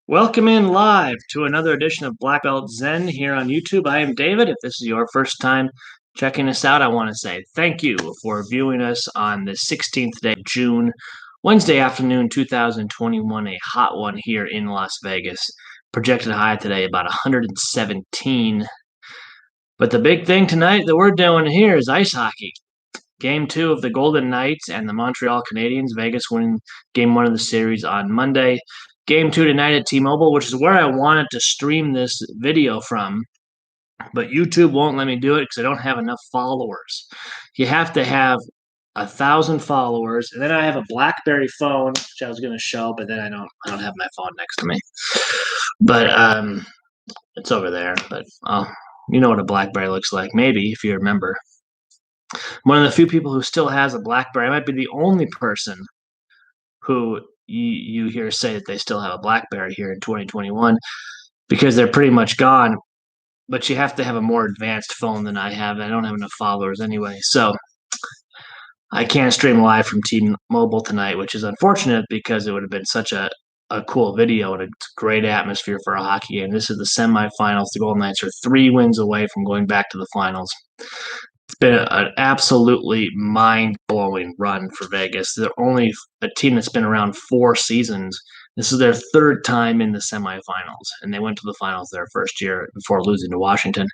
Welcome in live to another edition of Black Belt Zen here on YouTube. I am David. If this is your first time checking us out, I want to say thank you for viewing us on the 16th day of June, Wednesday afternoon, 2021, a hot one here in Las Vegas. Projected high today about 117. But the big thing tonight that we're doing here is ice hockey. Game two of the Golden Knights and the Montreal Canadiens. Vegas winning game one of the series on Monday. Game two tonight at T-Mobile, which is where I wanted to stream this video from, but YouTube won't let me do it because I don't have enough followers. You have to have 1,000 followers, and then I have a BlackBerry phone, which I was going to show, but then I don't have my phone next to me. But it's over there. But you know what a BlackBerry looks like, maybe if you remember. One of the few people who still has a BlackBerry. I might be the only person who you hear say that they still have a BlackBerry here in 2021 because they're pretty much gone. But you have to have a more advanced phone than I have. I don't have enough followers anyway, so I can't stream live from T-Mobile tonight, which is unfortunate because it would have been such a cool video and a great atmosphere for a hockey game. This is the semifinals. The Golden Knights are 3 wins away from going back to the finals. It's been an absolutely mind-blowing run for Vegas. They're only a team that's been around 4 seasons. This is their third time in the semifinals, and they went to the finals their first year before losing to Washington.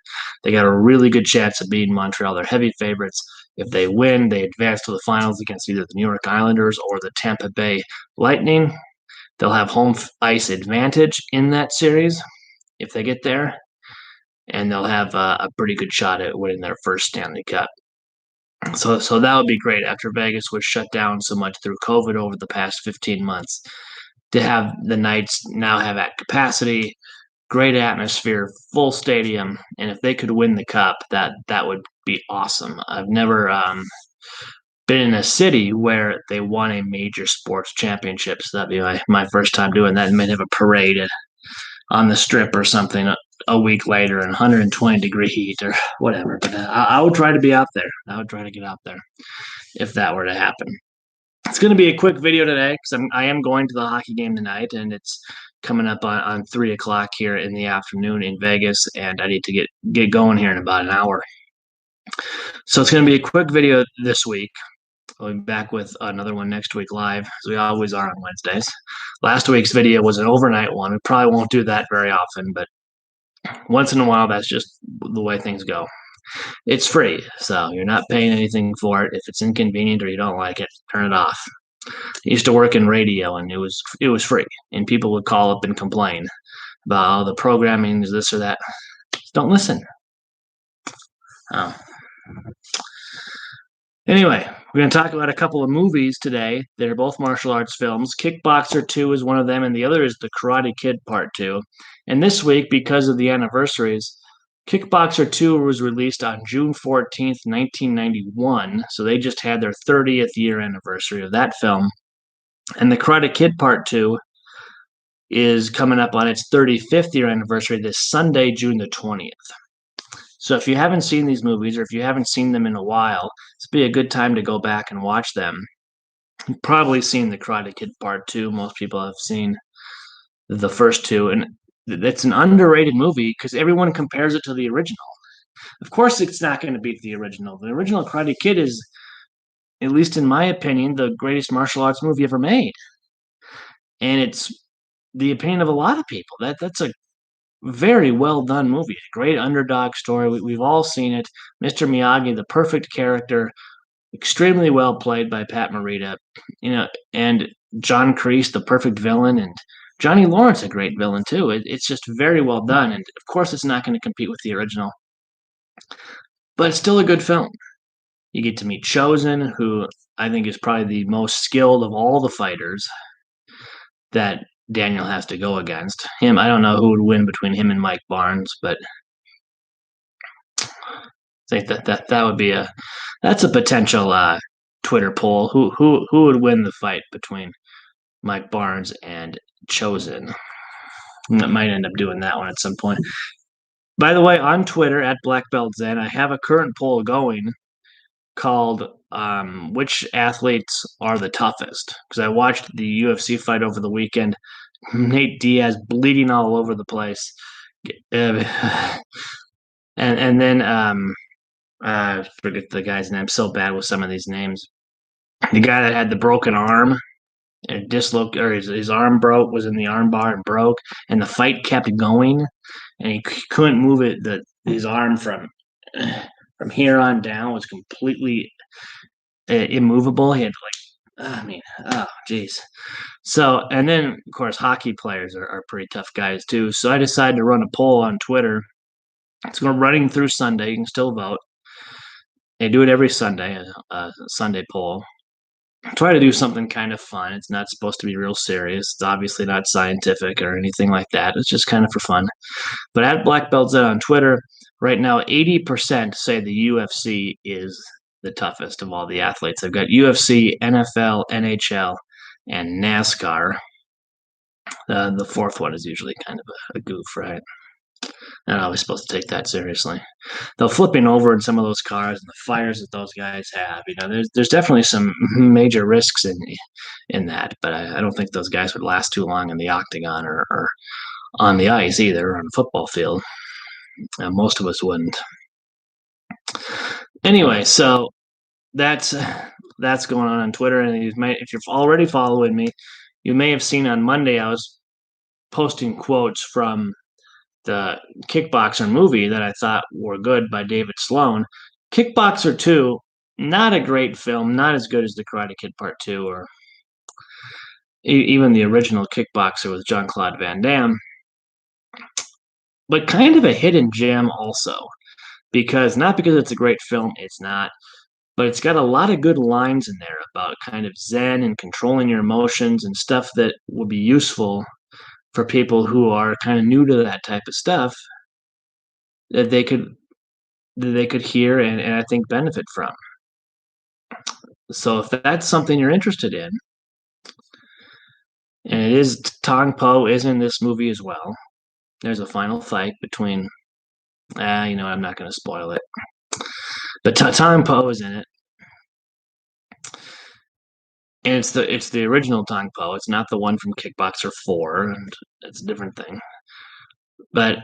They got a really good chance of beating Montreal. They're heavy favorites. If they win, they advance to the finals against either the New York Islanders or the Tampa Bay Lightning. They'll have home ice advantage in that series if they get there, and they'll have a pretty good shot at winning their first Stanley Cup. So that would be great after Vegas was shut down so much through COVID over the past 15 months. To have the Knights now have at capacity, great atmosphere, full stadium, and if they could win the cup, that would be awesome. I've never been in a city where they won a major sports championship, so that'd be my first time doing that. And might have a parade on the strip or something a week later in 120-degree heat or whatever. But I would try to be out there. I would try to get out there if that were to happen. It's going to be a quick video today because I am going to the hockey game tonight, and it's coming up on 3 o'clock here in the afternoon in Vegas, and I need to get going here in about an hour. So it's going to be a quick video this week. I'll be back with another one next week live, as we always are on Wednesdays. Last week's video was an overnight one. We probably won't do that very often, but once in a while, that's just the way things go. It's free, so you're not paying anything for it. If it's inconvenient or you don't like it, turn it off. I used to work in radio, and it was free, and people would call up and complain about the programming is this or that. Just don't listen. Oh. Anyway, we're going to talk about a couple of movies today that are both martial arts films. Kickboxer 2 is one of them, and the other is The Karate Kid Part 2. And this week, because of the anniversaries, Kickboxer 2 was released on June 14th, 1991. So they just had their 30th year anniversary of that film. And The Karate Kid Part 2 is coming up on its 35th year anniversary this Sunday, June the 20th. So if you haven't seen these movies, or if you haven't seen them in a while, this would be a good time to go back and watch them. You've probably seen The Karate Kid Part 2. Most people have seen the first two, and it's an underrated movie because everyone compares it to the original. Of course, it's not going to beat the original. The original Karate Kid is, at least in my opinion, the greatest martial arts movie ever made. And it's the opinion of a lot of people. That's a very well done movie. A great underdog story. We've all seen it. Mr. Miyagi, the perfect character, extremely well played by Pat Morita. And John Kreese, the perfect villain, and Johnny Lawrence, a great villain too. It's just very well done, and of course, it's not going to compete with the original, but it's still a good film. You get to meet Chosen, who I think is probably the most skilled of all the fighters that Daniel has to go against. Him, I don't know who would win between him and Mike Barnes, but I think that would be that's a potential Twitter poll. Who would win the fight between Mike Barnes and Chosen? I might end up doing that one at some point. By the way, on Twitter at Black Belt Zen, I have a current poll going called "Which athletes are the toughest?" Because I watched the UFC fight over the weekend. Nate Diaz bleeding all over the place. Uh, and then I forget the guy's name. I'm so bad with some of these names. The guy that had the broken arm and or his arm broke, was in the arm bar and broke, and the fight kept going, and he couldn't move it. His arm from here on down was completely immovable. He had I mean, oh, geez. So, and then of course, hockey players are pretty tough guys too. So I decided to run a poll on Twitter. It's going running through Sunday. You can still vote. They do it every Sunday, a Sunday poll. Try to do something kind of fun. It's not supposed to be real serious. It's obviously not scientific or anything like that. It's just kind of for fun. But at Black Belt Zed on Twitter, right now, 80% say the UFC is the toughest of all the athletes. I've got UFC, NFL, NHL, and NASCAR. The fourth one is usually kind of a goof, right? Not always supposed to take that seriously. Though flipping over in some of those cars and the fires that those guys have, there's definitely some major risks in that. But I don't think those guys would last too long in the octagon or on the ice either, or on a football field. Most of us wouldn't. Anyway, so that's that's going on Twitter, and if you're already following me, you may have seen on Monday I was posting quotes from the Kickboxer movie that I thought were good by David Sloan. Kickboxer 2, not a great film, not as good as The Karate Kid Part 2 or even the original Kickboxer with Jean-Claude Van Damme, but kind of a hidden gem also. Not because it's a great film, it's not, but it's got a lot of good lines in there about kind of zen and controlling your emotions and stuff that would be useful for people who are kind of new to that type of stuff that they could hear and I think benefit from. So if that's something you're interested in, and it is Tong Po is in this movie as well. There's a final fight between I'm not going to spoil it. But Tong Po is in it. And it's the original Tong Po. It's not the one from Kickboxer 4, and it's a different thing. But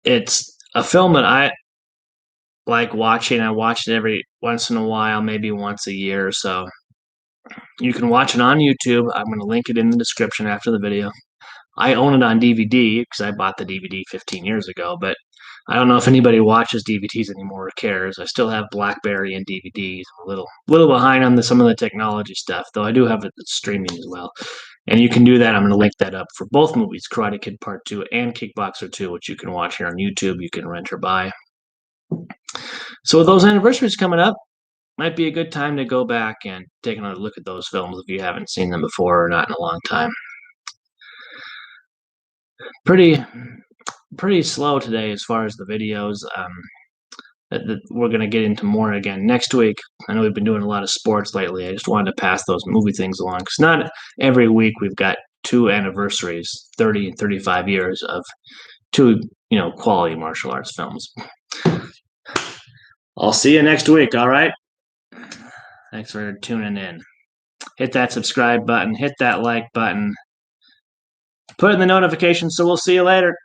it's a film that I like watching. I watch it every once in a while, maybe once a year or so. You can watch it on YouTube. I'm going to link it in the description after the video. I own it on DVD because I bought the DVD 15 years ago, but I don't know if anybody watches DVDs anymore or cares. I still have BlackBerry and DVDs. I'm a little behind on some of the technology stuff, though I do have it streaming as well. And you can do that. I'm going to link that up for both movies, Karate Kid Part 2 and Kickboxer 2, which you can watch here on YouTube. You can rent or buy. So with those anniversaries coming up, might be a good time to go back and take another look at those films if you haven't seen them before or not in a long time. Pretty slow today as far as the videos. That we're going to get into more again next week. I know we've been doing a lot of sports lately. I just wanted to pass those movie things along because not every week we've got two anniversaries, 30 and 35 years of two, quality martial arts films. I'll see you next week. All right. Thanks for tuning in. Hit that subscribe button, hit that like button, put in the notifications, so we'll see you later.